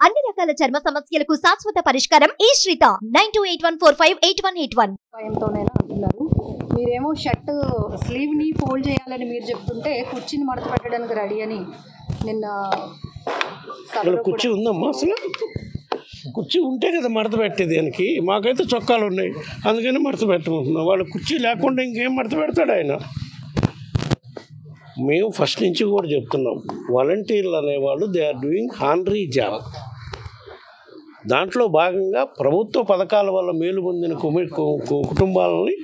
అన్ని రకాల చర్మ సమస్యలకు శాశ్వత పరిష్కారం ఈ శ్రీత 9281458181. భయంతోనైనా అంటున్నారు. మీరేమో షర్ట్ స్లీవ్ని ఫోల్డ్ చేయాలని మీరు చెప్తుంటే కుర్చీని మడత పెట్టడానికి రెడీ అని నిన్న కుర్చీ ఉందమ్మా అసలు? కుర్చీ ఉంటే కదా మడత పెట్టేది దానికి. మాకైతే చొక్కాలు ఉన్నాయి, అందుకని మడత పెట్టమంటున్నాం. వాళ్ళు కుర్చీ లేకుండా ఇంకేం మడత పెడతాడు ఆయన? మేము ఫస్ట్ నుంచి కూడా చెప్తున్నాం, వాలంటీర్లు అనేవాళ్ళు they are doing honorary job. దాంట్లో భాగంగా ప్రభుత్వ పథకాల వల్ల మేలు పొందిన కుటుంబాలని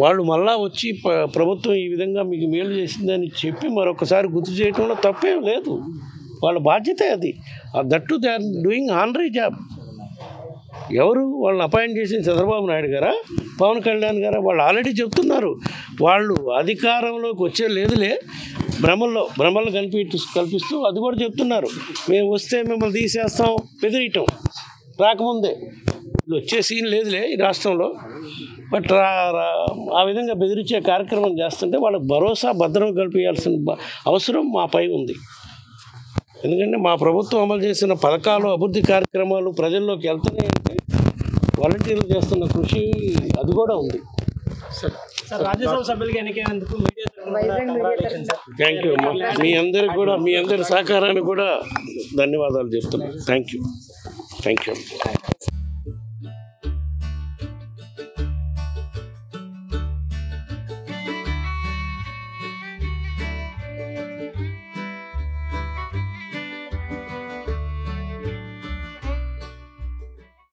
వాళ్ళు మళ్ళా వచ్చి ప్రభుత్వం ఈ విధంగా మీకు మేలు చేసిందని చెప్పి మరొకసారి గుర్తు చేయడంలో తప్పేం లేదు. వాళ్ళ బాధ్యతే అది. That they are doing honorary job. ఎవరు వాళ్ళని అపాయింట్ చేసిన? చంద్రబాబు నాయుడు గారా, పవన్ కళ్యాణ్ గారా? వాళ్ళు ఆల్రెడీ చెప్తున్నారు, వాళ్ళు అధికారంలోకి వచ్చే లేదులే, భ్రమలు కల్పిస్తూ అది కూడా చెప్తున్నారు. మేము వస్తే మిమ్మల్ని తీసేస్తాం, బెదిరియటం రాకముందే. ఇది వచ్చే సీన్ లేదులే ఈ రాష్ట్రంలో. బట్ ఆ విధంగా బెదిరించే కార్యక్రమం చేస్తుంటే వాళ్ళకి భరోసా, భద్రం కల్పించాల్సిన అవసరం మాపై ఉంది. ఎందుకంటే మా ప్రభుత్వం అమలు చేసిన పథకాలు, అభివృద్ధి కార్యక్రమాలు ప్రజల్లోకి వెళ్తున్నాయంటే వాలంటీర్లు చేస్తున్న కృషి అది కూడా ఉంది. రాజ్యసభ సభ్యులుగా ఎన్నికైనందుకు థ్యాంక్ యూ అమ్మా. మీ అందరి సహకారానికి కూడా ధన్యవాదాలు చెప్తున్నాను. Thank you.